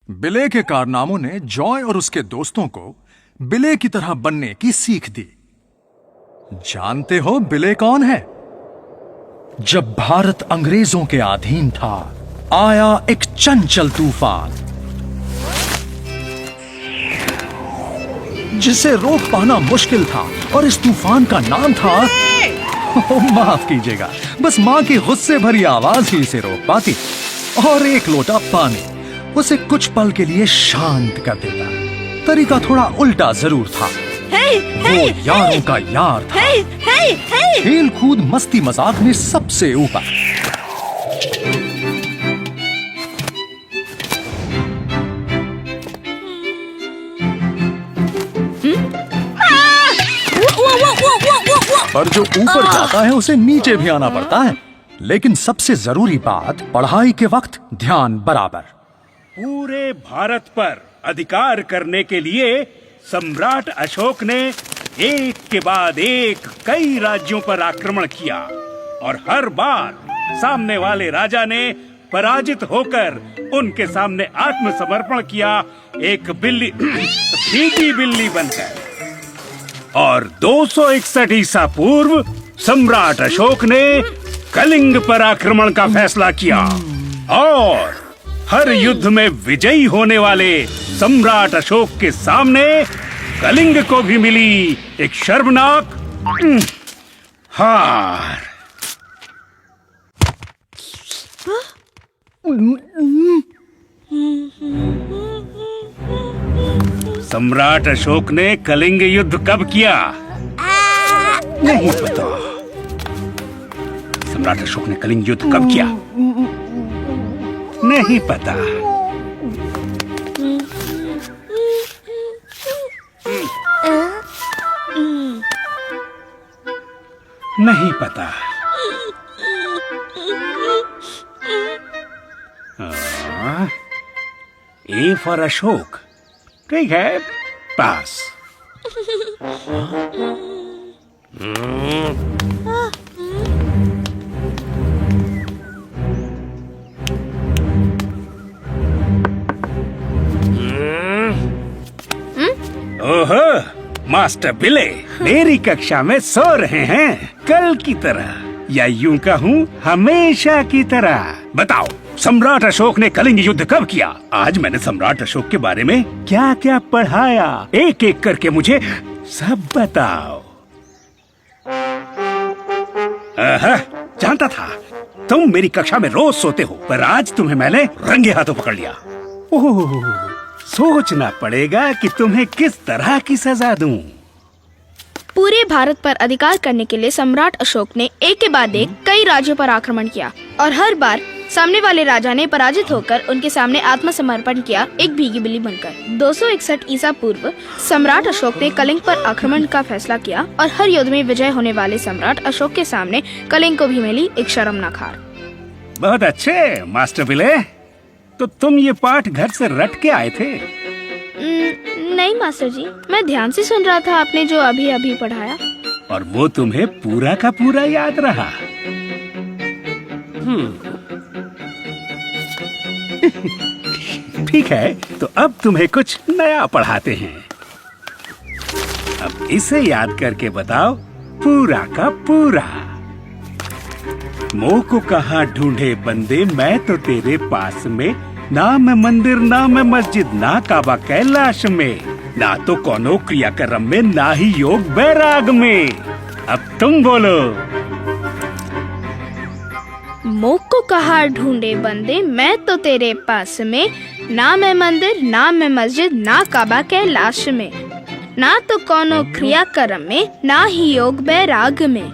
बिले के कारनामों ने जॉय और उसके दोस्तों को बिले की तरह बनने की सीख दी। जानते हो बिले कौन है? जब भारत अंग्रेजों के अधीन था, आया एक चंचल तूफान जिसे रोक पाना मुश्किल था, और इस तूफान का नाम था माफ कीजिएगा, बस मां की गुस्से भरी आवाज ही इसे रोक पाती, और एक लोटा पानी उसे कुछ पल के लिए शांत कर देता। तरीका थोड़ा उल्टा जरूर था। वो यारों का यार था। खेल कूद मस्ती मजाक में सबसे ऊपर। पर जो ऊपर जाता है उसे नीचे भी आना पड़ता है। लेकिन सबसे जरूरी बात, पढ़ाई के वक्त ध्यान बराबर। पूरे भारत पर अधिकार करने के लिए सम्राट अशोक ने एक के बाद एक कई राज्यों पर आक्रमण किया, और हर बार सामने वाले राजा ने पराजित होकर उनके सामने आत्मसमर्पण किया, एक बिल्ली भीगी बिल्ली बनकर। और 261 ईसा पूर्व सम्राट अशोक ने कलिंग पर आक्रमण का फैसला किया, और हर युद्ध में विजयी होने वाले सम्राट अशोक के सामने कलिंग को भी मिली एक शर्मनाक हार। सम्राट अशोक ने कलिंग युद्ध कब किया? नहीं पता। सम्राट अशोक ने कलिंग युद्ध कब किया? नहीं पता। नहीं पता। A for Ashok. ठीक है, पास। ओहो, मास्टर बिले मेरी कक्षा में सो रहे हैं, कल की तरह, या यूं कहूँ हमेशा की तरह। बताओ, सम्राट अशोक ने कलिंग युद्ध कब किया? आज मैंने सम्राट अशोक के बारे में क्या क्या पढ़ाया, एक एक करके मुझे सब बताओ। जानता था तुम मेरी कक्षा में रोज सोते हो, पर आज तुम्हें मैंने रंगे हाथों पकड़ लिया। ओह, सोचना पड़ेगा कि तुम्हें किस तरह की सजा दूं। पूरे भारत पर अधिकार करने के लिए सम्राट अशोक ने एक के बाद एक कई राज्यों पर आक्रमण किया, और हर बार सामने वाले राजा ने पराजित होकर उनके सामने आत्मसमर्पण किया, एक भीगी बिल्ली बनकर। 261 ईसा पूर्व सम्राट अशोक ने कलिंग पर आक्रमण का फैसला किया, और हर युद्ध में विजय होने वाले सम्राट अशोक के सामने कलिंग को भी मिली एक शर्मनाक हार। बहुत अच्छे मास्टर बिले, तो तुम ये पाठ घर से रट के आए थे? नहीं मास्टर जी, मैं ध्यान से सुन रहा था आपने जो अभी अभी पढ़ाया। और वो तुम्हें पूरा का पूरा याद रहा? ठीक है, तो अब तुम्हें कुछ नया पढ़ाते हैं। अब इसे याद करके बताओ पूरा का पूरा। मोह को कहाँ ढूंढे बंदे, मैं तो तेरे पास में, ना मैं मंदिर ना मैं मस्जिद, ना काबा कैलाश में, ना तो कोनो क्रियाक्रम में, ना ही योग बैराग में। अब तुम बोलो। मोह को कहाँ ढूंढे बंदे, मैं तो तेरे पास में, ना मैं मंदिर ना मैं मस्जिद, ना काबा कैलाश में, ना तो कोनो क्रियाक्रम में, ना ही योग बैराग में।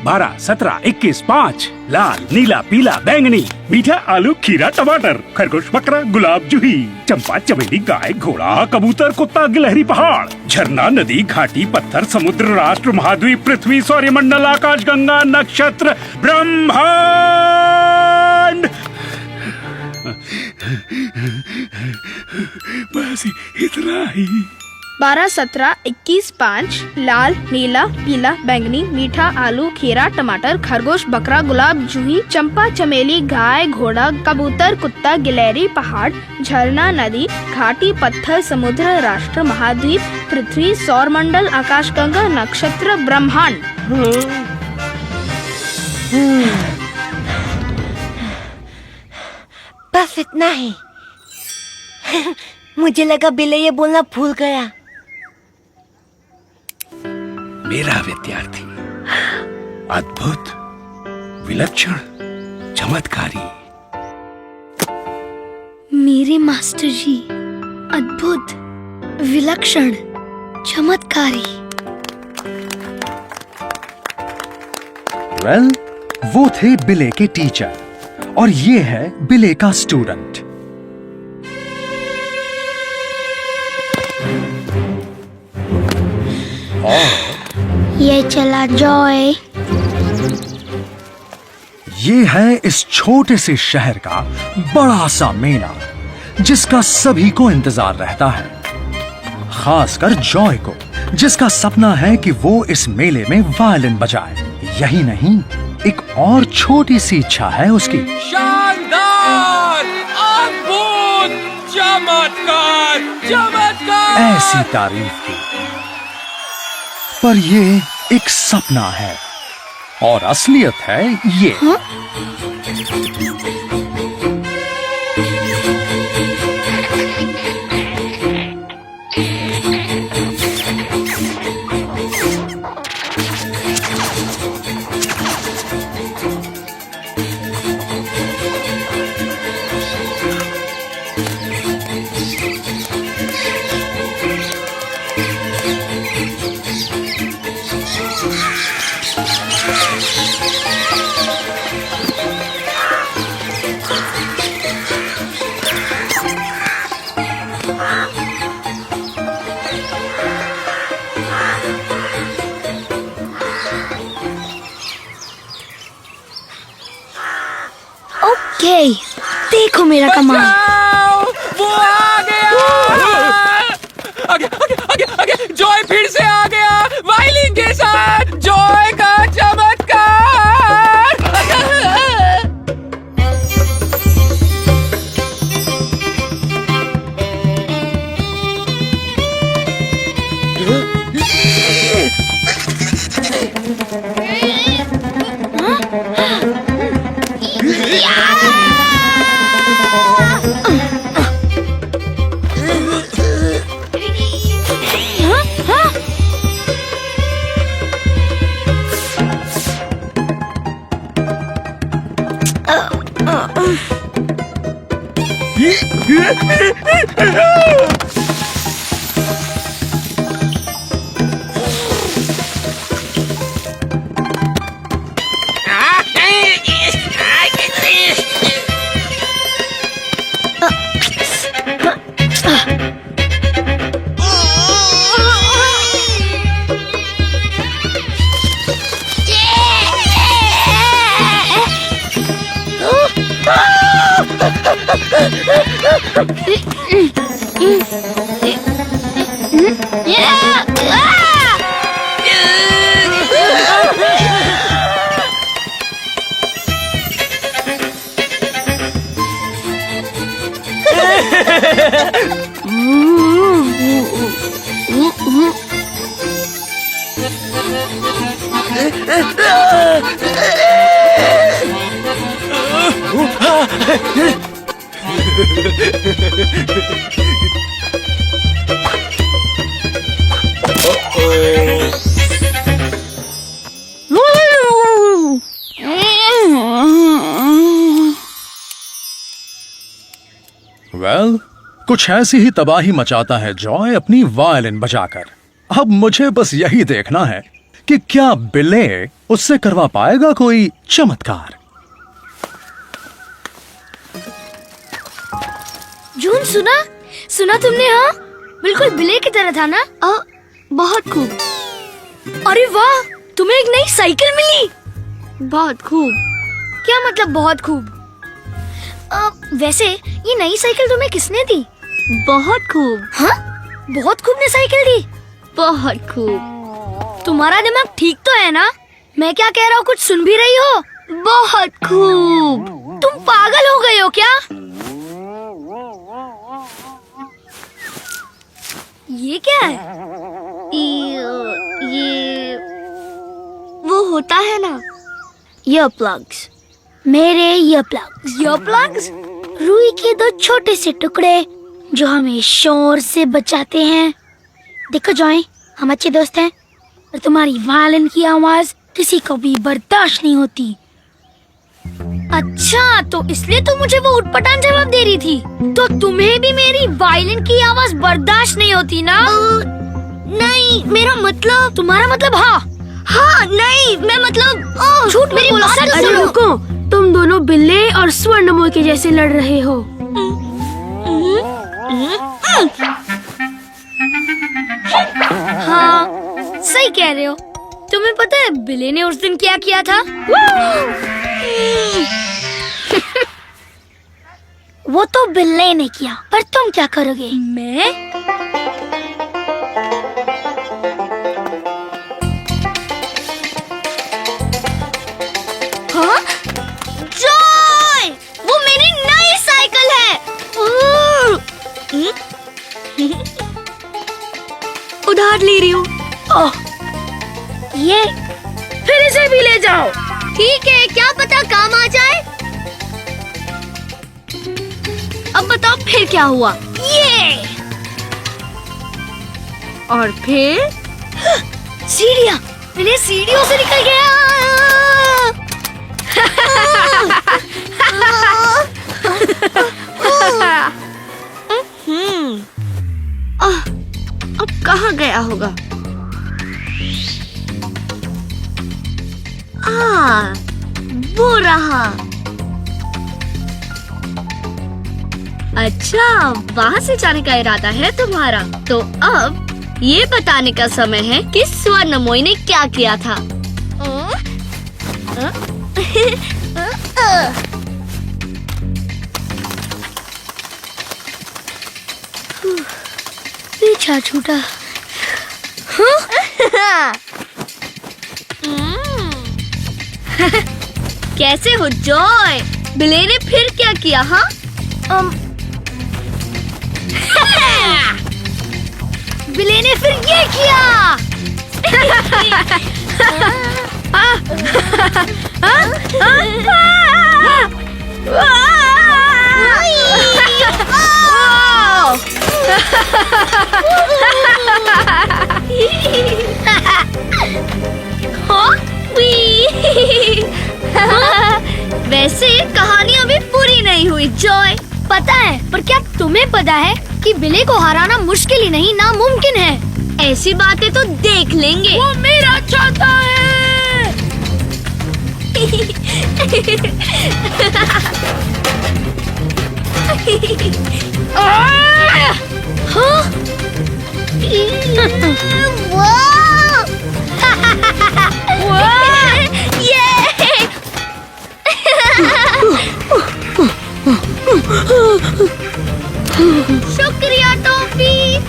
बारह, 17, 21, 5, लाल, नीला, पीला, बैंगनी, मीठा, आलू, खीरा, टमाटर, खरगोश, बकरा, गुलाब, जूही, चंपा, चमेली, गाय, घोड़ा, कबूतर, कुत्ता, गिलहरी, पहाड़, झरना, नदी, घाटी, पत्थर, समुद्र, राष्ट्र, महाद्वीप, पृथ्वी, सौरमंडल, आकाश, गंगा, नक्षत्र, ब्रह्मांड। बस नहीं। 12, 17, 21, 5 लाल, नीला, पीला, बैंगनी, मीठा, आलू, खीरा, टमाटर, खरगोश, बकरा, गुलाब, जूही, चंपा, चमेली, गाय, घोड़ा, कबूतर, कुत्ता, गिलहरी, पहाड़, झरना, नदी, घाटी, पत्थर, समुद्र, राष्ट्र, महाद्वीप, पृथ्वी, सौरमंडल, आकाशगंगा, नक्षत्र, ब्रह्मांड। बस इतना ही। मुझे लगा बिल्ले ये बोलना भूल गया। मेरा विद्यार्थी, अद्भुत, विलक्षण, चमत्कारी। मेरे मास्टर जी, अद्भुत, विलक्षण, चमत्कारी। वेल, वो थे बिले के टीचर और ये है बिले का स्टूडेंट। ये चला जॉय। ये है इस छोटे से शहर का बड़ा सा मेला जिसका सभी को इंतजार रहता है, खासकर जॉय को, जिसका सपना है कि वो इस मेले में वायलिन बजाए। यही नहीं, एक और छोटी सी इच्छा है उसकी। शानदार, अद्भुत, चमत्कार, चमत्कार। ऐसी तारीफ की, पर ये एक सपना है और असलियत है ये। ओके, देखो मेरा कमाल। बचाओ, वो आ गया। आगे, आगे, आगे, आगे, जॉय फिर से आ गया वायलिन के साथ। जॉय का चमत्कार। वेल, कुछ ऐसी ही तबाही मचाता है जॉय अपनी वायलिन बजाकर। अब मुझे बस यही देखना है कि क्या बिले उससे करवा पाएगा कोई चमत्कार। जून, सुना तुमने? हाँ, बिल्कुल बिले की तरह था ना? बहुत खूब। अरे वाह, तुम्हें एक नई साइकिल मिली। बहुत खूब। क्या मतलब बहुत खूब? वैसे ये नई साइकिल तुम्हें किसने दी? बहुत खूब। हाँ? बहुत खूब ने साइकिल दी। बहुत खूब। तुम्हारा दिमाग ठीक तो है ना? मैं क्या कह रहा हूँ कुछ सुन भी रही हो? बहुत खूब। तुम पागल हो गए हो क्या? ये क्या है? ये वो होता है ना, ईयर प्लग्स। मेरे ईयर प्लग्स। Ear plugs? रुई के दो छोटे से टुकड़े जो हमें शोर से बचाते हैं। देखो जॉय, हम अच्छे दोस्त हैं और तुम्हारी वायलिन की आवाज किसी को भी बर्दाश्त नहीं होती। अच्छा, तो इसलिए तुम मुझे वो उटपटांग जवाब दे रही थी। तो तुम्हें भी मेरी वायलिन की आवाज बर्दाश्त नहीं होती ना? नहीं, मेरा मतलब। तुम्हारा मतलब? हाँ नहीं, मैं मतलब झूठ मेरी बोला। अरे रुको, तुम दोनों बिल्ले और स्वर्णमोह के जैसे लड़ रहे हो। हाँ, सही कह रहे हो। तुम्हें पता है बिल्ले ने उस दिन क्या किया था? वो तो बिल्ले ने किया, पर तुम क्या करोगे? मैं? हाँ? जॉय! वो मेरी नई साइकिल है। उधार ले रही हूँ। ये फिर इसे भी ले जाओ। ठीक है, क्या पता काम आ जाए। अब बताओ फिर क्या हुआ? ये और फिर सीढ़ियाँ। मैंने सीढ़ियों से निकल गया। अब कहाँ गया होगा? वो रहा। अच्छा, वहाँ से जाने का इरादा है तुम्हारा। तो अब ये बताने का समय है कि स्वर्णमोही ने क्या किया था। पीछा छूटा। कैसे हो जॉय? बिल्ले ने फिर क्या किया? हाँ, बिल्ले ने फिर ये किया। वैसे कहानी अभी पूरी नहीं हुई जॉय। पता है, पर क्या तुम्हें पता है कि बिल्ले को हराना मुश्किल ही नहीं, नामुमकिन है। ऐसी बातें तो देख लेंगे। वो मेरा चाहता है। शुक्रिया टॉफी।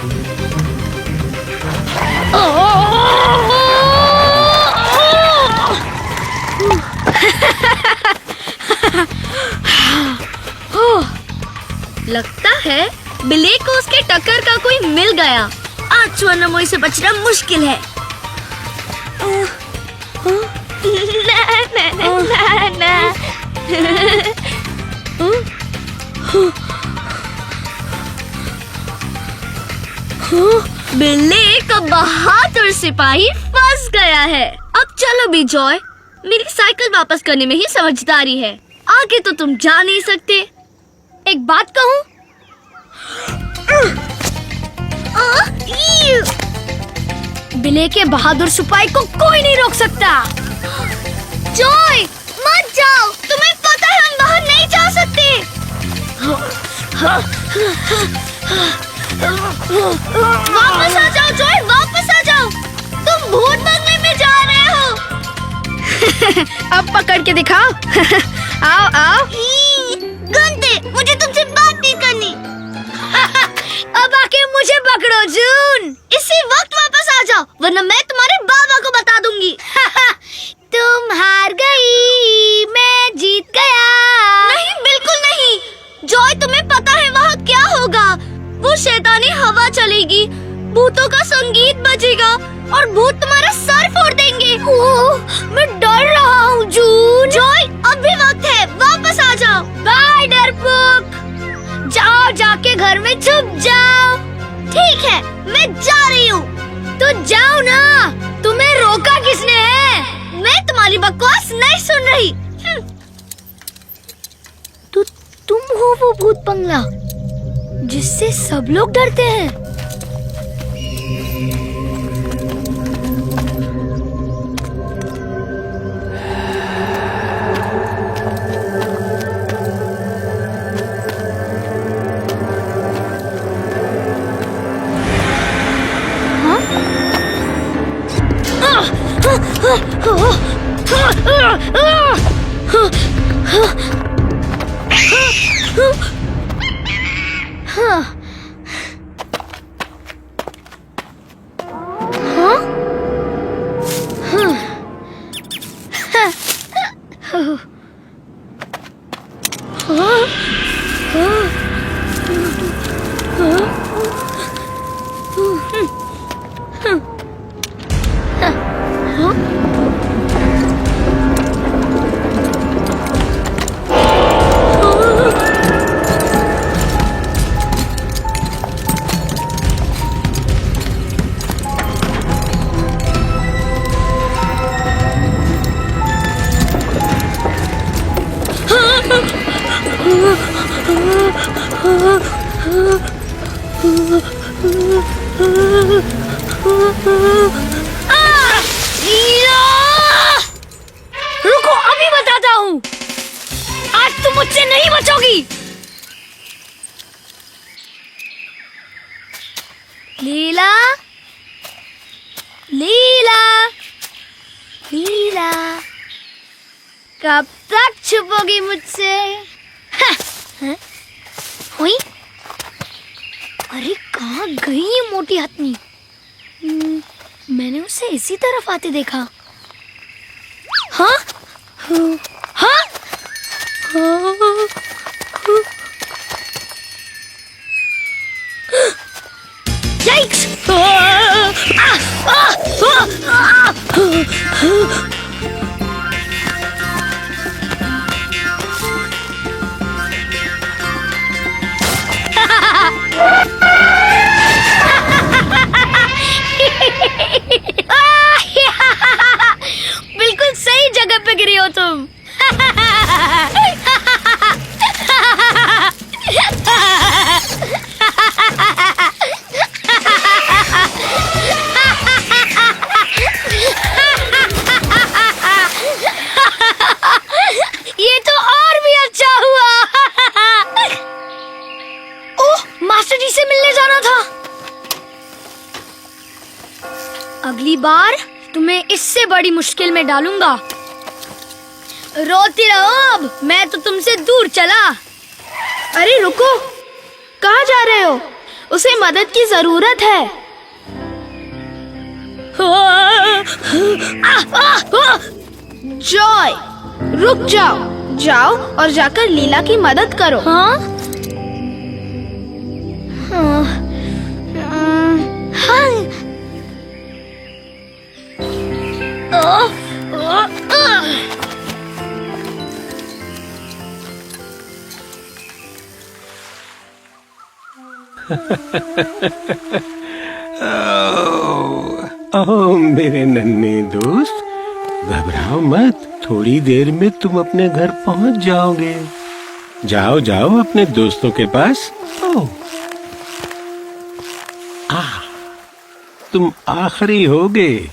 लगता है बिल्ले को उसके टक्कर का कोई मिल गया। आज स्वर्णमोही से बचना मुश्किल है। बिल्ले का बहादुर सिपाही फंस गया है। अब चलो भी जॉय, मेरी साइकिल वापस करने में ही समझदारी है। आगे तो तुम जा नहीं सकते। एक बात कहूँ? बिल्ले के बहादुर सिपाही को कोई नहीं रोक सकता। जॉय, मत जाओ। तुम्हें पता है हम बाहर नहीं जा सकते। वापस आ जाओ जॉय, वापस आ जाओ। तुम भूत बंगले में जा रहे हो। अब पकड़ के दिखाओ। आओ आओ। गंदे, मुझे तुमसे बात नहीं करनी। अब आके मुझे पकड़ो जू। वरना मैं तुम्हारे बाबा को बता दूंगी। तुम हार गई, मैं जीत गया। नहीं, बिल्कुल नहीं। जॉय, तुम्हें पता है वहाँ क्या होगा? वो शैतानी हवा चलेगी, भूतों का संगीत बजेगा और भूत तुम्हारा सर फोड़ देंगे। ओह, मैं डर रहा हूँ जून। जॉय, अब भी वक्त है, वापस आ जाओ। बाय डरपोक। जाओ, जाके घर में छुप जाओ। ठीक है, मैं जा रही हूँ। तो जाओ ना, तुम्हें रोका किसने है? मैं तुम्हारी बकवास नहीं सुन रही। तो तुम हो वो भूत बंगला जिससे सब लोग डरते हैं? रुको, अभी बताता हूँ। आज तुम मुझसे नहीं बचोगी। लीला, लीला, लीला, कब तक छुपोगी मुझसे? हुई? अरे कहाँ गई ये मोटी हथनी? मैंने उसे इसी तरफ आते देखा। हाँ? हाँ? Yikes! बिल्कुल सही जगह पे गिरी हो तुम। ये तो और भी अच्छा हुआ। ओह, मास्टर जी से मिलने जाना था। अगली बार तुम्हें इससे बड़ी मुश्किल में डालूंगा। रोती रहो अब, मैं तो तुमसे दूर चला। अरे रुको, कहाँ जा रहे हो? उसे मदद की जरूरत है। जॉय, रुक जाओ। जाओ और जाकर लीला की मदद करो। हाँ? हाँ। ओह मेरे नन्हे दोस्त, घबराओ मत, थोड़ी देर में तुम अपने घर पहुंच जाओगे। जाओ जाओ अपने दोस्तों के पास। ओह, तुम आखिरी होगे।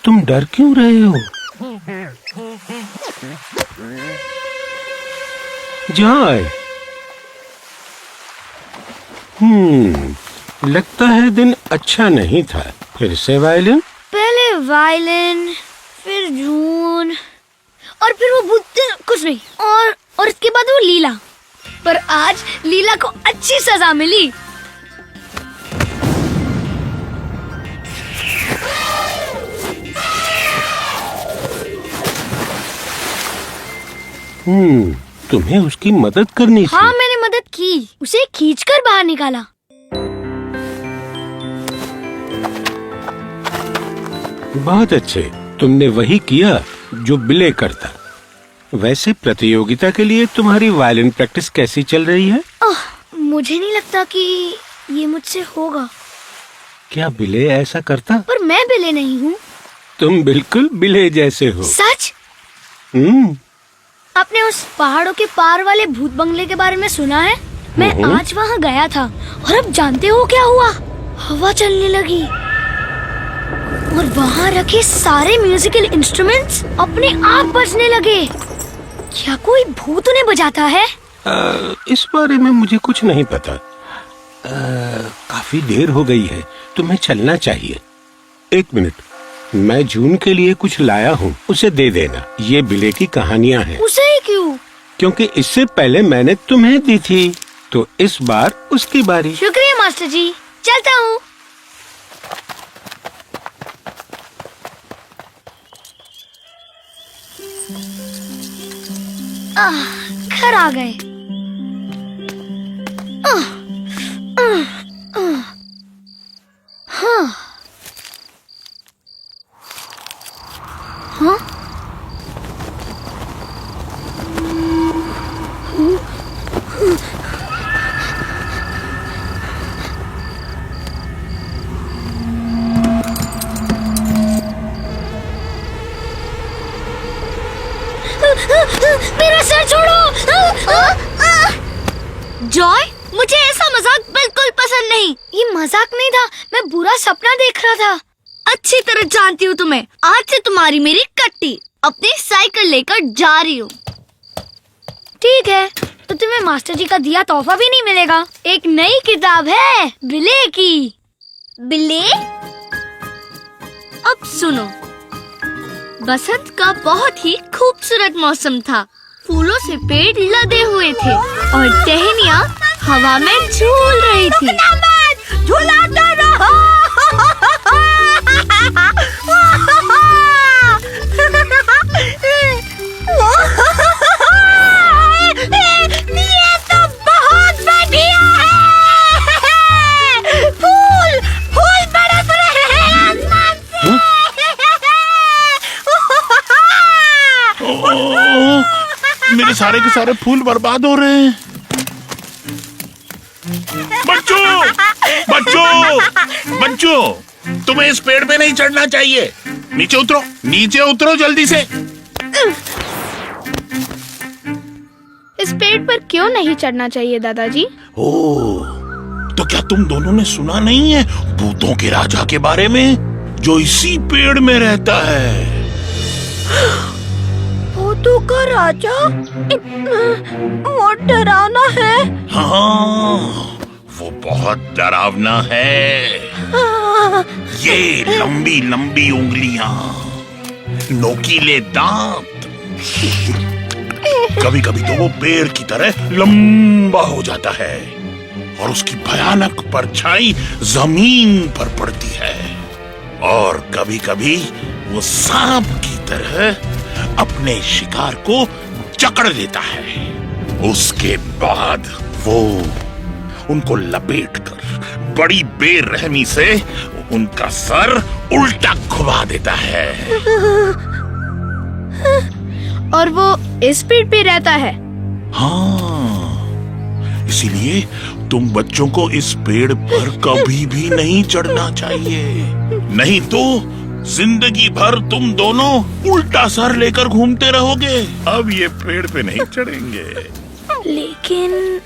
तुम डर क्यों रहे हो? जॉय, लगता है दिन अच्छा नहीं था। फिर से वायलिन? पहले वायलिन, फिर जून, और फिर वो भूत। कुछ नहीं, और इसके बाद वो लीला। पर आज लीला को अच्छी सजा मिली। तुम्हें उसकी मदद करनी थी। हाँ, मैंने मदद की, उसे खींचकर बाहर निकाला। बहुत अच्छे, तुमने वही किया जो बिले करता। वैसे प्रतियोगिता के लिए तुम्हारी वायलिन प्रैक्टिस कैसी चल रही है? मुझे नहीं लगता कि ये मुझसे होगा। क्या बिले ऐसा करता? पर मैं बिले नहीं हूँ। तुम बिल्कुल बिले जैसे हो। सच? आपने उस पहाड़ों के पार वाले भूत बंगले के बारे में सुना है? मैं आज वहाँ गया था और अब जानते हो क्या हुआ? हवा चलने लगी और वहाँ रखे सारे म्यूजिकल इंस्ट्रूमेंट्स अपने आप बजने लगे। क्या कोई भूत उन्हें बजाता है? इस बारे में मुझे कुछ नहीं पता। काफी देर हो गई है, तुम्हें चलना चाहिए। 1 मिनट, मैं जून के लिए कुछ लाया हूँ, उसे दे देना। ये बिले की कहानियाँ हैं। उसे ही क्यों? क्योंकि इससे पहले मैंने तुम्हें दी थी, तो इस बार उसकी बारी। शुक्रिया मास्टर जी, चलता हूँ। घर आ गए। हाँ। हाँ? मेरा सर छोड़ो। जॉय, मुझे ऐसा मजाक बिल्कुल पसंद नहीं। ये मजाक नहीं था, मैं बुरा सपना देख रहा था। अच्छी तरह जानती हूँ तुम्हें। आज से तुम्हारी मेरी कट्टी। अपनी साइकिल लेकर जा रही हूँ। ठीक है, तो तुम्हें मास्टर जी का दिया तोहफा भी नहीं मिलेगा। एक नई किताब है बिले की। बिले? अब सुनो। बसंत का बहुत ही खूबसूरत मौसम था। फूलों से पेड़ लदे हुए थे और टहनियाँ हवा में झूल रही थी। झूलाते रहो। ये तो बहुत बढ़िया है। फूल फूल बरस रहे हैं आसमान से। मेरे सारे के सारे फूल बर्बाद हो रहे हैं। बच्चों, बच्चों, बच्चों, तुम्हें इस पेड़ पे नहीं चढ़ना चाहिए। नीचे उतरो, नीचे उतरो जल्दी से। इस पेड़ पर क्यों नहीं चढ़ना चाहिए दादाजी? ओह, तो क्या तुम दोनों ने सुना नहीं है भूतों के राजा के बारे में, जो इसी पेड़ में रहता है? भूतों का राजा? वो डरावना है। हाँ, वो बहुत डरावना है। ये लंबी लंबी उंगलियां, नोकीले दांत, कभी कभी तो वो पेड़ की तरह लंबा हो जाता है और उसकी भयानक परछाई जमीन पर पड़ती है। और कभी कभी वो सांप की तरह अपने शिकार को जकड़ लेता है। उसके बाद वो उनको लपेटकर बड़ी बेरहमी से उनका सर उल्टा घुमा देता है। और वो इस पेड़ पे रहता है? हाँ, इसीलिए तुम बच्चों को इस पेड़ पर कभी भी नहीं चढ़ना चाहिए, नहीं तो जिंदगी भर तुम दोनों उल्टा सर लेकर घूमते रहोगे। अब ये पेड़ पे नहीं चढ़ेंगे। लेकिन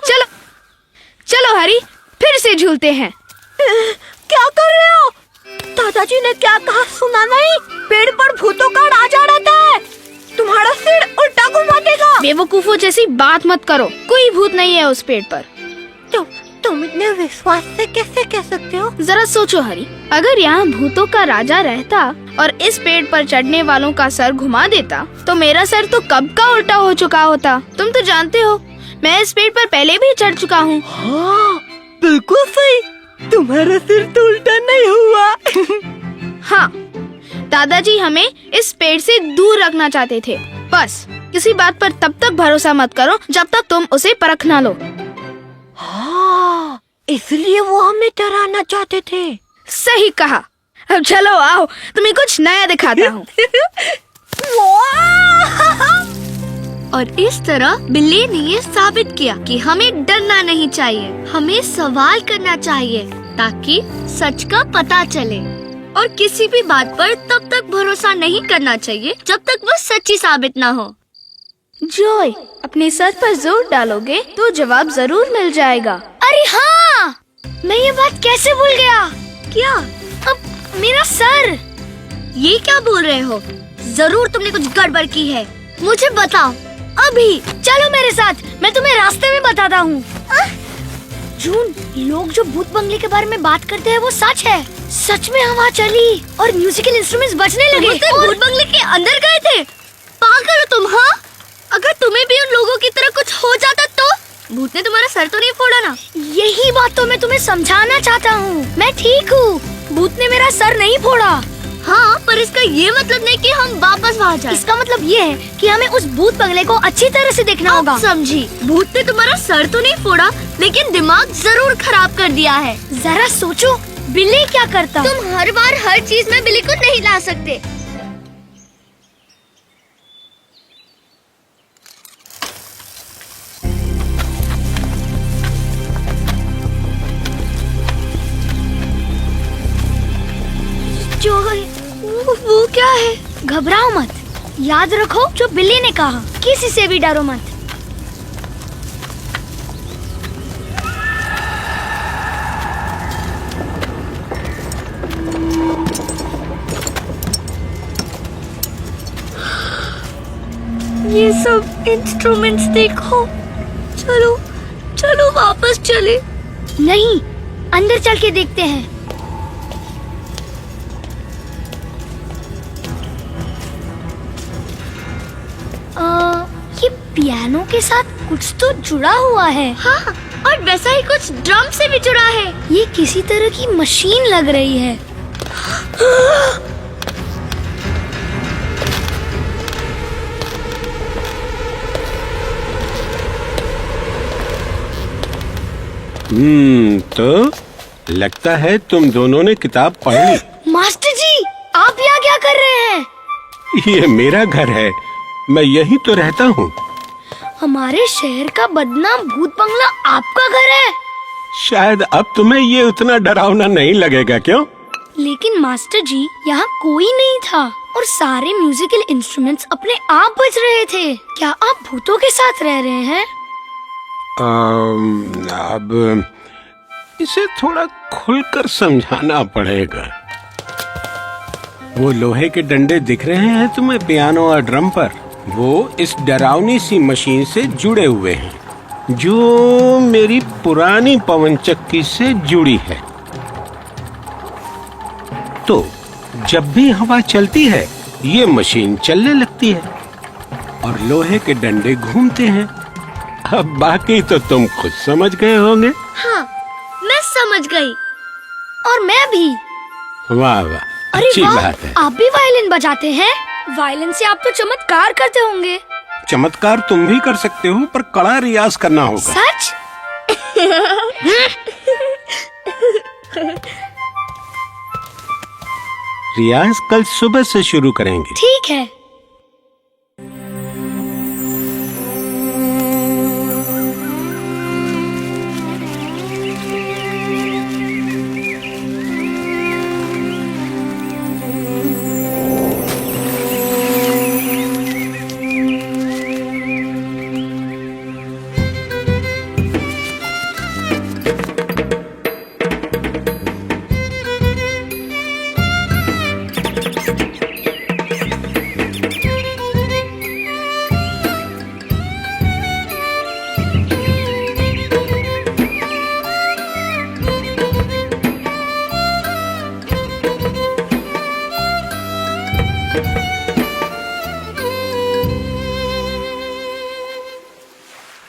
चलो चलो हरी, फिर से झूलते हैं। क्या कर रहे हो? दादाजी ने क्या कहा सुना नहीं? पेड़ पर भूतों का राजा रहता है। तुम्हारा सिर उल्टा घुमा देगा। बेवकूफों जैसी बात मत करो, कोई भूत नहीं है उस पेड़ पर। तुम इतने विश्वास से कैसे कह सकते हो? जरा सोचो हरी, अगर यहाँ भूतों का राजा रहता और इस पेड़ पर चढ़ने वालों का सर घुमा देता, तो मेरा सर तो कब का उल्टा हो चुका होता। तुम तो जानते हो, मैं इस पेड़ पर पहले भी चढ़ चुका हूँ। हाँ, बिल्कुल सही। तुम्हारा सिर तो उल्टा नहीं हुआ। हाँ, दादाजी हमें इस पेड़ से दूर रखना चाहते थे। बस किसी बात पर तब तक भरोसा मत करो जब तक तुम उसे परख ना लो। हाँ, इसलिए वो हमें डराना चाहते थे। सही कहा। अब चलो आओ, तुम्हें कुछ नया दिखाता हूँ। और इस तरह बिल्ली ने ये साबित किया कि हमें डरना नहीं चाहिए, हमें सवाल करना चाहिए ताकि सच का पता चले, और किसी भी बात पर तब तक भरोसा नहीं करना चाहिए जब तक वो सच्ची साबित ना हो। जॉय, अपने सर पर जोर डालोगे तो जवाब जरूर मिल जाएगा। अरे हाँ, मैं ये बात कैसे भूल गया। क्या? अब मेरा सर। ये क्या बोल रहे हो? जरूर तुमने कुछ गड़बड़ की है। मुझे बताओ अभी। चलो मेरे साथ, मैं तुम्हें रास्ते में बताता हूँ। जून, लोग जो भूत बंगले के बारे में बात करते हैं वो सच है। सच में हवा चली और म्यूजिकल इंस्ट्रूमेंट्स बजने लगे। तुम भूत बंगले के अंदर गए थे? पागल हो तुम? हाँ, अगर तुम्हें भी उन लोगों की तरह कुछ हो जाता तो? भूत ने तुम्हारा सर तो नहीं फोड़ा ना? यही बात तो मैं तुम्हें समझाना चाहता हूँ। मैं ठीक हूँ, भूत ने मेरा सर नहीं फोड़ा। हाँ, पर इसका ये मतलब नहीं कि हम वापस वहाँ जाएं। इसका मतलब ये है कि हमें उस भूत बंगले को अच्छी तरह से देखना होगा। समझी? भूत ने तुम्हारा सर तो नहीं फोड़ा, लेकिन दिमाग जरूर खराब कर दिया है। जरा सोचो, बिल्ली क्या करता? तुम हर बार हर चीज में बिल्ली को नहीं ला सकते। वो क्या है? घबराओ मत, याद रखो जो बिल्ली ने कहा, किसी से भी डरो मत। ये सब इंस्ट्रूमेंट्स देखो। चलो चलो वापस चले। नहीं, अंदर चल के देखते हैं। ये पियानो के साथ कुछ तो जुड़ा हुआ है। हाँ, और वैसा ही कुछ ड्रम से भी जुड़ा है। ये किसी तरह की मशीन लग रही है। तो लगता है तुम दोनों ने किताब पढ़ ली। मास्टर जी, आप यहाँ क्या कर रहे हैं? ये मेरा घर है, मैं यही तो रहता हूँ। हमारे शहर का बदनाम भूत बंगला आपका घर है। शायद अब तुम्हें ये उतना डरावना नहीं लगेगा, क्यों? लेकिन मास्टर जी, यहाँ कोई नहीं था और सारे म्यूजिकल इंस्ट्रूमेंट्स अपने आप बज रहे थे। क्या आप भूतों के साथ रह रहे हैं? अब इसे थोड़ा खुलकर समझाना पड़ेगा। वो लोहे के डंडे दिख रहे हैं तुम्हें पियानो और ड्रम पर? वो इस डरावनी सी मशीन से जुड़े हुए हैं जो मेरी पुरानी पवन चक्की से जुड़ी है। तो जब भी हवा चलती है ये मशीन चलने लगती है और लोहे के डंडे घूमते हैं। अब बाकी तो तुम खुद समझ गए होंगे। हाँ, मैं समझ गई। और मैं भी। वाह वाह, अच्छी बात है। आप भी वायलिन बजाते हैं? वायलिन से आप तो चमत्कार करते होंगे। चमत्कार तुम भी कर सकते हो, पर कड़ा रियाज करना होगा। सच? रियाज कल सुबह से शुरू करेंगे। ठीक है।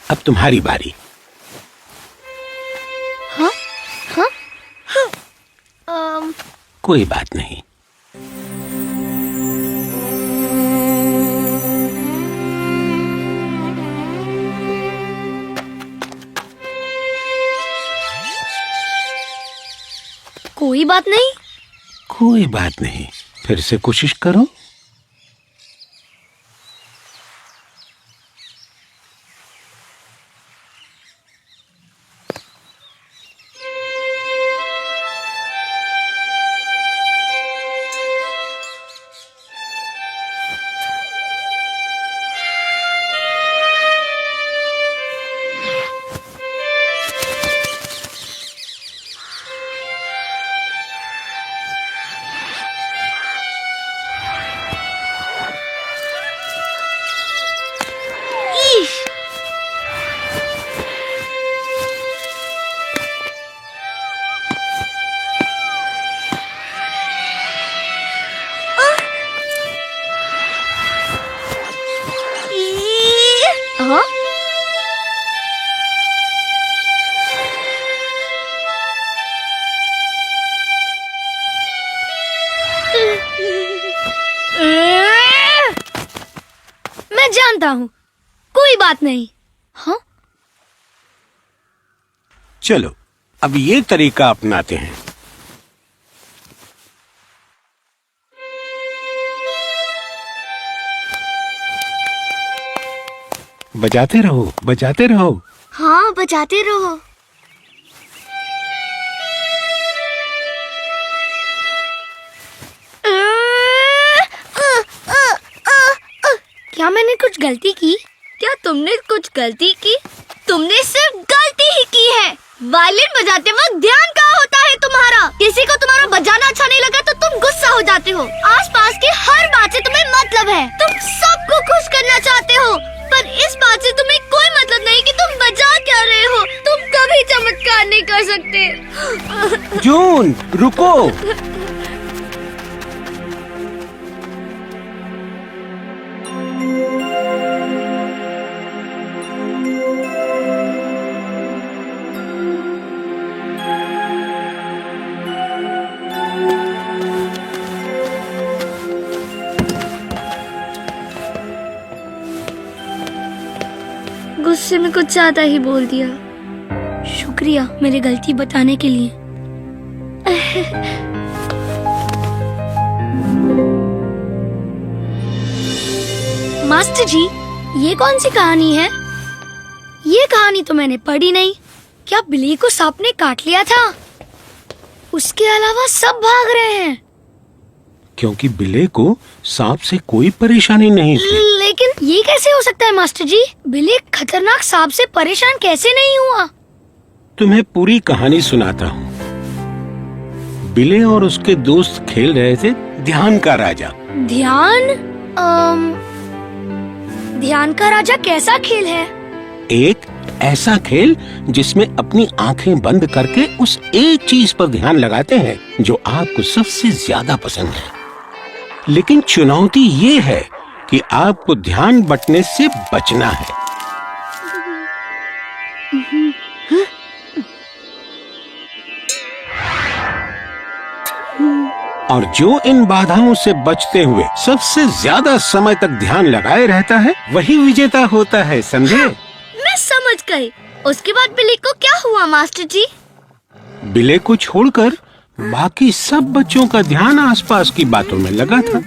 अब तुम्हारी बारी। हाँ? हाँ? कोई बात नहीं। बात नहीं? कोई बात नहीं, फिर से कोशिश करो। हाँ? मैं जानता हूँ, कोई बात नहीं। हाँ? चलो अब ये तरीका अपनाते हैं। बजाते रहो, बजाते रहो। हाँ, बजाते रहो। क्या मैंने कुछ गलती की? क्या तुमने कुछ गलती की? तुमने सिर्फ गलती ही की है। वायलिन बजाते वक्त ध्यान कहाँ होता है तुम्हारा? किसी को तुम्हारा बजाना अच्छा नहीं लगा तो तुम गुस्सा हो जाते हो। आसपास की हर बात से तुम्हें मतलब है। तुम सबको खुश करना चाहते हो, पर इस बात से तुम्हें कोई मतलब नहीं कि तुम बजा क्या रहे हो। तुम कभी चमत्कार नहीं कर सकते। जून, रुको। गुस्से में कुछ ज्यादा ही बोल दिया। शुक्रिया मेरी गलती बताने के लिए। मास्टर जी, ये कौन सी कहानी है? ये कहानी तो मैंने पढ़ी नहीं। क्या बिल्ली को सांप ने काट लिया था? उसके अलावा सब भाग रहे हैं। क्योंकि बिल्ले को सांप से कोई परेशानी नहीं थी। लेकिन ये कैसे हो सकता है मास्टर जी? बिल्ली खतरनाक सांप से परेशान कैसे नहीं हुआ? तुम्हें पूरी कहानी सुनाता हूँ। बिल्ले और उसके दोस्त खेल रहे थे ध्यान का राजा। ध्यान का राजा कैसा खेल है? एक ऐसा खेल जिसमें अपनी आंखें बंद करके उस एक चीज पर ध्यान लगाते हैं जो आपको सबसे ज्यादा पसंद है। लेकिन चुनौती ये है कि आपको ध्यान बंटने से बचना है। और जो इन बाधाओं से बचते हुए सबसे ज्यादा समय तक ध्यान लगाए रहता है वही विजेता होता है, समझे? मैं समझ गई। उसके बाद बिल्ली को क्या हुआ मास्टर जी? बिल्ले को छोड़कर बाकी सब बच्चों का ध्यान आसपास की बातों में लगा था।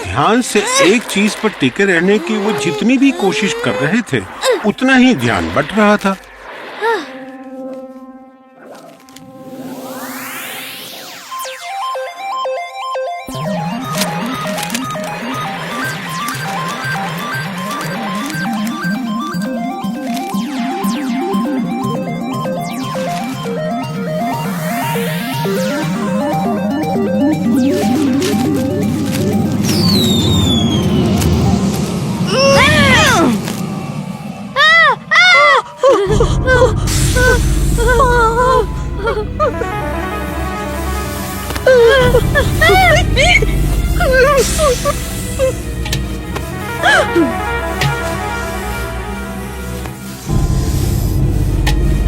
ध्यान से एक चीज पर टिके रहने की वो जितनी भी कोशिश कर रहे थे उतना ही ध्यान बट रहा था।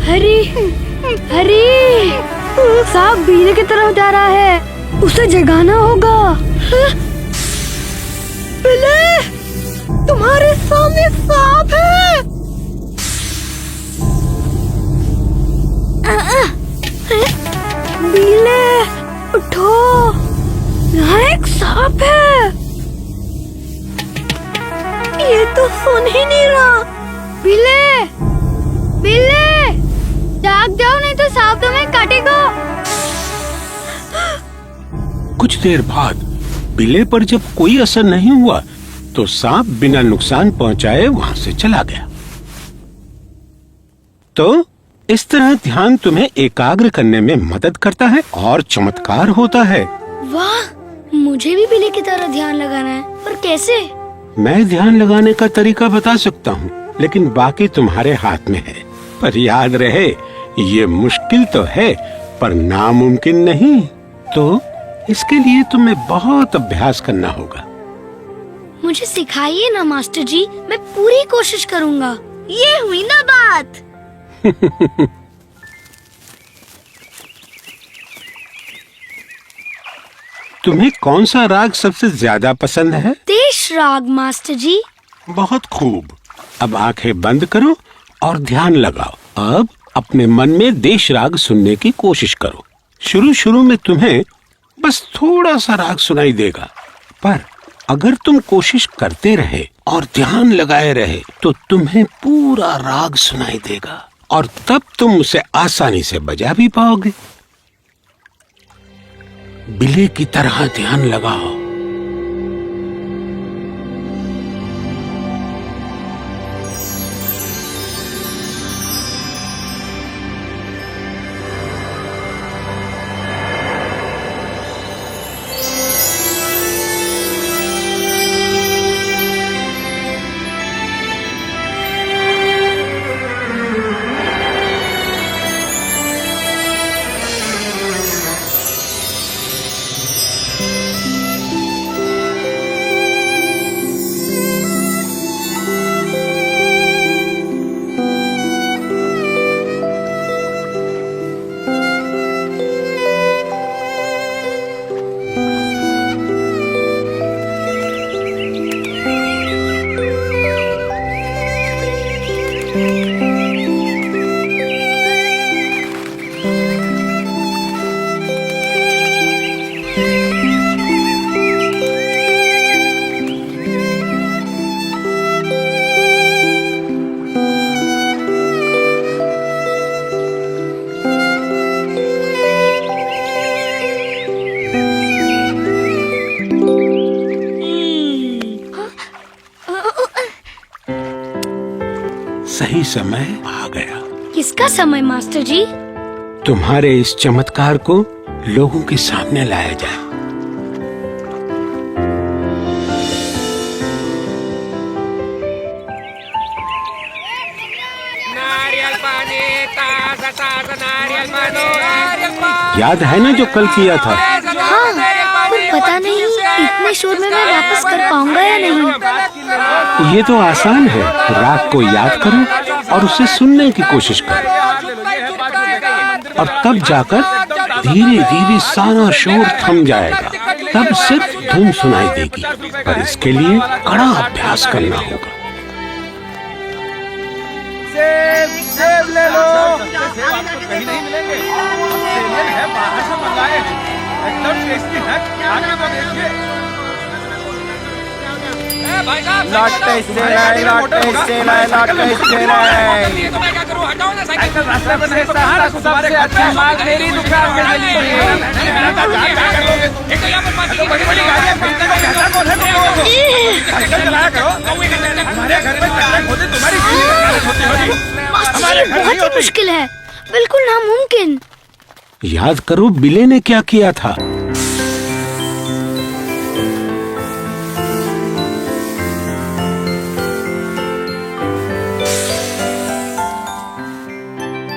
हरी हरी सांप बिल्ली की तरफ जा रहा है, उसे जगाना होगा। बिल्ली, तुम्हारे सामने सांप है। बिल्ली उठो, यहाँ एक सांप है। ये तो सुन ही नहीं रहा। बिल्ली बिल्ली जाग जाओ, नहीं तो सांप तुम्हें काटेगा। कुछ देर बाद बिल्ली पर जब कोई असर नहीं हुआ तो सांप बिना नुकसान पहुंचाए वहां से चला गया। तो इस तरह ध्यान तुम्हें एकाग्र करने में मदद करता है और चमत्कार होता है। वाह, मुझे भी बिल्ली की तरह ध्यान लगाना है, पर कैसे? मैं ध्यान लगाने का तरीका बता सकता हूँ, लेकिन बाकी तुम्हारे हाथ में है। पर याद रहे, ये मुश्किल तो है पर नामुमकिन नहीं। तो इसके लिए तुम्हें बहुत अभ्यास करना होगा। मुझे सिखाइए ना मास्टर जी, मैं पूरी कोशिश करूँगा। ये हुई ना बात। तुम्हें कौन सा राग सबसे ज्यादा पसंद है? देश राग मास्टर जी। बहुत खूब। अब आंखें बंद करो और ध्यान लगाओ। अब अपने मन में देश राग सुनने की कोशिश करो। शुरू में तुम्हें बस थोड़ा सा राग सुनाई देगा, पर अगर तुम कोशिश करते रहे और ध्यान लगाए रहे तो तुम्हें पूरा राग सुनाई देगा और तब तुम उसे आसानी से बजा भी पाओगे। बिल्ली की तरह ध्यान लगाओ। सही समय आ गया। किसका समय मास्टर जी? तुम्हारे इस चमत्कार को लोगों के सामने लाया जाए। नारियल पानी, ताजा ताजा नारियल पानी। याद है ना जो कल किया था? हाँ, पर पता नहीं इतने शोर में मैं वापस कर पाऊंगा या नहीं। ये तो आसान है। राग को याद करो और उसे सुनने की कोशिश करो, और तब जाकर धीरे धीरे सारा शोर थम जाएगा। तब सिर्फ धुन सुनाई देगी, पर इसके लिए कड़ा अभ्यास करना होगा। सेब ले लो। कहीं नहीं मिलेंगे। सेब है, बाहर से मंगाए हैं, एकदम टेस्टी है। आगे तो देखिए। भाई साहब, लौटे से लाए, लौटे से लाए, लौटे से लाए। तो मैं क्या करूं? हटाओ ना साइकिल। रास्ते में से सहारा सबसे अच्छा माल मेरी दुकान में मिली है। एक तो यहाँ पर पास बड़ी गाड़ियाँ खरीदने का कहता कौन है तुमको? साइकिल चलाया करो। हमारे घर में कचरे खोदे तुम्हारी होती होगी। मास्टर जी, बहुत ही मुश्किल है, बिल्कुल नामुमकिन। याद करो बिले ने क्या किया था।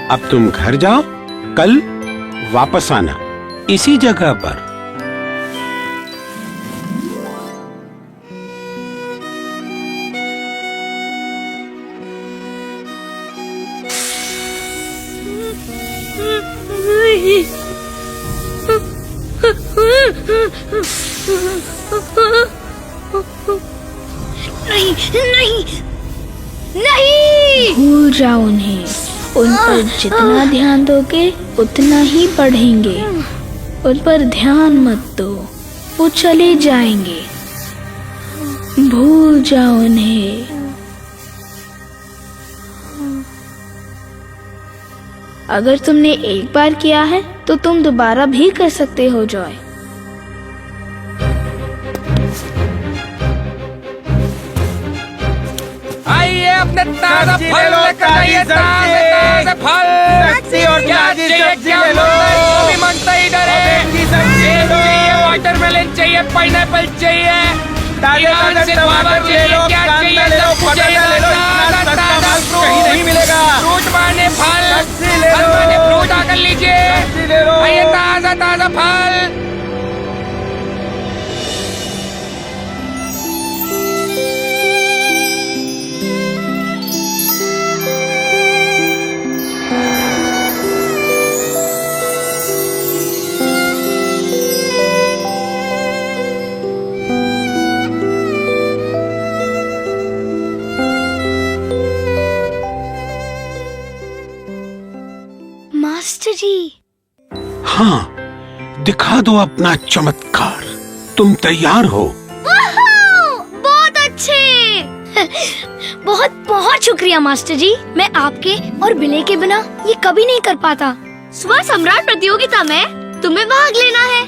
अब तुम घर जाओ, कल वापस आना इसी जगह पर। नहीं नहीं नहीं। भूल जाओ उन्हें। उन पर जितना ध्यान दोगे उतना ही बढ़ेंगे। उन पर ध्यान मत दो, वो चले जाएंगे। भूल जाओ उन्हें। अगर तुमने एक बार किया है तो तुम दोबारा भी कर सकते हो जॉय। आइए अपने ताजा फल लेकर आइए, ताजा फल। क्या चाहिए, क्या मांगता है इधर है। सेब चाहिए, वाटरमेलन चाहिए, पाइनएप्पल चाहिए, ईरान से गुआवा चाहिए, क्या चाहिए सब चाहिए। ताजा कहीं नहीं मिलेगा। फ्रूट माने फल, फल माने फ्रूट आकर लीजिए। आइए ताजा ताजा फल। मास्टर जी। हाँ, दिखा दो अपना चमत्कार। तुम तैयार हो? बहुत अच्छे। बहुत बहुत शुक्रिया मास्टर जी। मैं आपके और बिले के बिना ये कभी नहीं कर पाता। स्वर सम्राट प्रतियोगिता में तुम्हें भाग लेना है।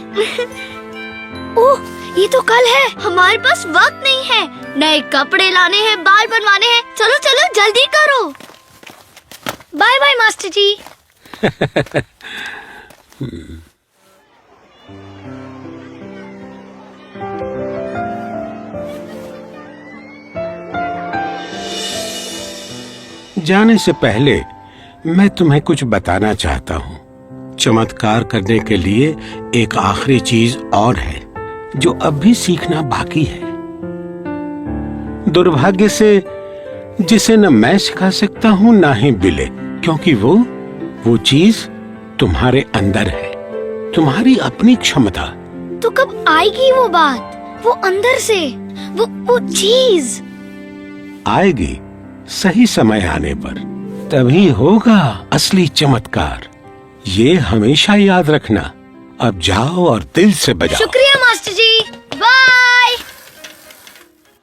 ओह, ये तो कल है। हमारे पास वक्त नहीं है। नए कपड़े लाने हैं, बाल बनवाने हैं। चलो चलो जल्दी करो। बाय बाय मास्टर जी। जाने से पहले मैं तुम्हें कुछ बताना चाहता हूँ। चमत्कार करने के लिए एक आखिरी चीज और है जो अब भी सीखना बाकी है। दुर्भाग्य से जिसे न मैं सिखा सकता हूँ ना ही बिले, क्योंकि वो चीज तुम्हारे अंदर है, तुम्हारी अपनी क्षमता। तो कब आएगी वो बात, वो अंदर से, वो चीज? आएगी सही समय आने पर, तभी होगा असली चमत्कार। ये हमेशा याद रखना। अब जाओ और दिल से बजाओ। शुक्रिया मास्टर जी, बाय।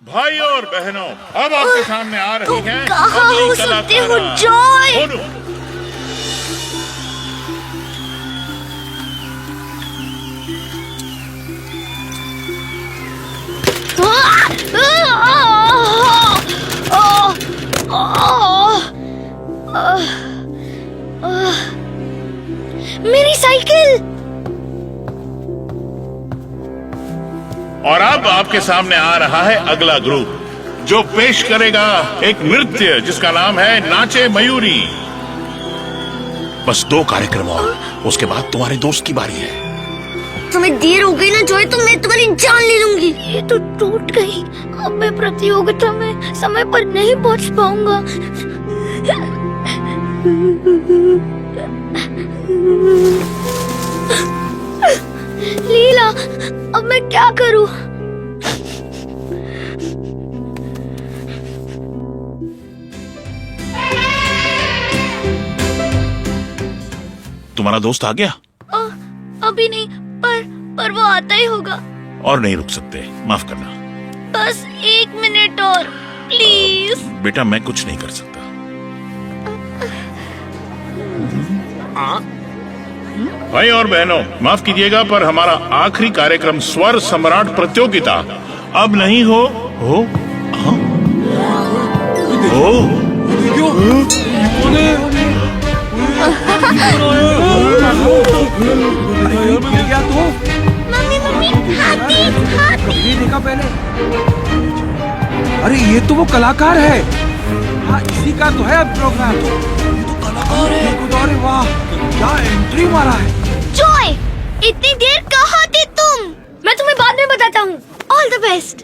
भाइयों और बहनों, अब आपके सामने आ रही है कहाँ अगली हो सकते हो कलाकारा, जॉय? मोनू। मेरी साइकिल। और अब आपके सामने आ रहा है अगला ग्रुप जो पेश करेगा एक नृत्य जिसका नाम है नाचे मयूरी। बस 2 कार्यक्रम और, उसके बाद तुम्हारे दोस्त की बारी है। तुम्हें देर हो गई ना जॉय, तो मैं तुम्हारी जान ले लूंगी। ये तो टूट गई। अब मैं प्रतियोगिता में समय पर नहीं पहुंच पाऊंगा। लीला, अब मैं क्या करूं? तुम्हारा दोस्त आ गया? अभी नहीं, पर वो आता ही होगा। और नहीं रुक सकते, माफ करना। बस 1 मिनट और प्लीज। बेटा मैं कुछ नहीं कर सकता। भाई और बहनों, माफ कीजिएगा पर हमारा आखिरी कार्यक्रम स्वर सम्राट प्रतियोगिता अब नहीं हो। हाँ? मम्मी हाथी हाथी। देखा पहले। अरे ये तो वो कलाकार है। हाँ, इसी का तो है अब प्रोग्राम। ये तो कलाकार है। अरे वाह, क्या एंट्री मारा है। जॉय, इतनी देर कहाँ थे तुम? मैं तुम्हें बाद में बताता हूँ। All the best.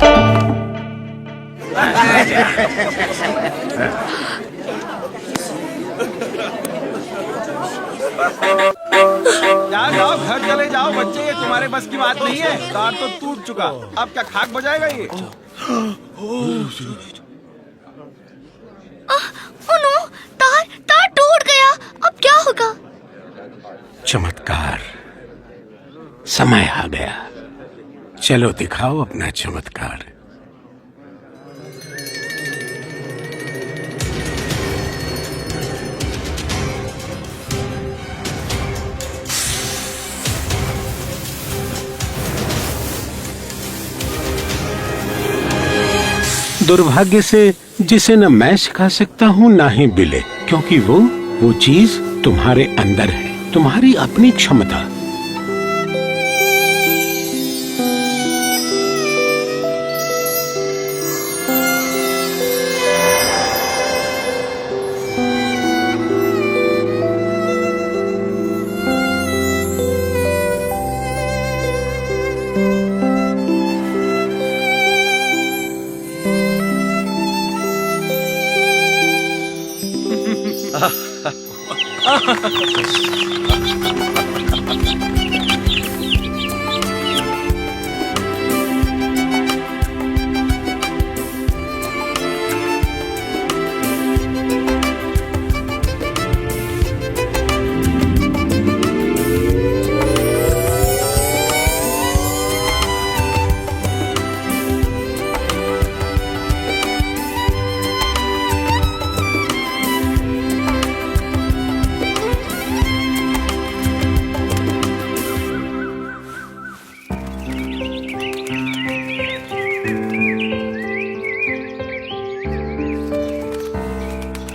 जाओ जाओ, घर चले जाओ बच्चे, ये तुम्हारे बस की बात नहीं है। तार तो टूट चुका, अब क्या खाक बजाएगा ये? नो, तार टूट गया, अब क्या होगा? चमत्कार, समय आ गया। चलो दिखाओ अपना चमत्कार। दुर्भाग्य से जिसे न मैं सिखा सकता हूँ ना ही बिले, क्योंकि वो चीज तुम्हारे अंदर है, तुम्हारी अपनी क्षमता।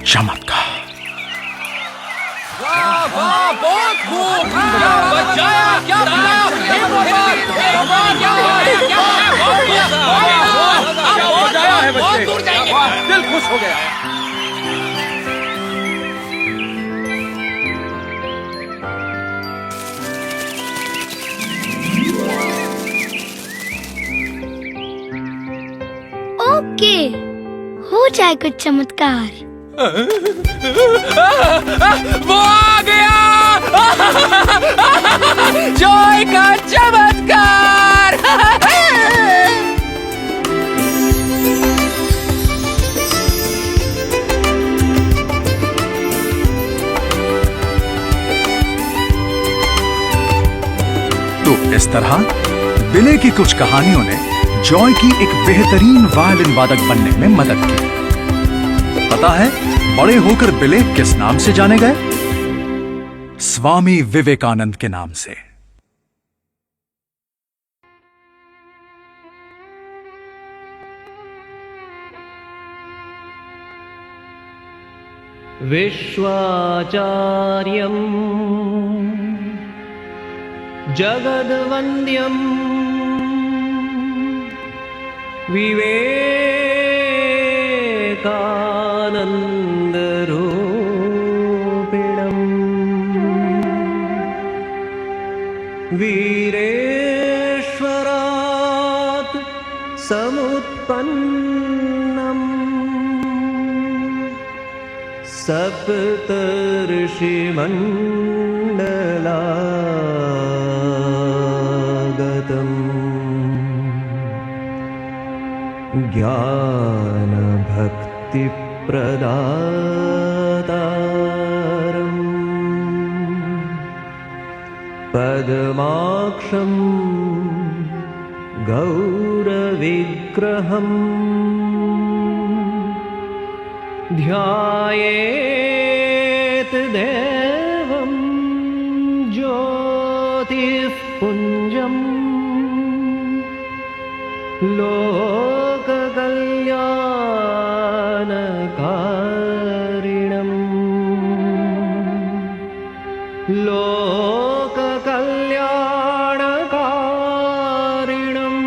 चमत्कार। बहुत खूब, बचाया, क्या बजाया है बच्चे, वाह, दिल खुश हो गया। ओके, हो जाए कुछ चमत्कार। वो आ गया, जॉय का चमत्कार। तो इस तरह बिले की कुछ कहानियों ने जॉय की एक बेहतरीन वायलिन वादक बनने में मदद की। पता है बड़े होकर बिले किस नाम से जाने गए? स्वामी विवेकानंद के नाम से। विश्वाचार्यम् जगद्वन्द्यम् विवेकानन्दरूपिणम् वीरेश्वरात् समुत्पन्नम् सप्तर्षिमण्डलागतम् ज्ञानभक्तिप्रदातारम् पद्माक्षम् गौरविग्रहम् ध्यायेत् देवं ज्योतिःपुञ्जम् लोककल्याणकारिणम् लोककल्याणकारिणम्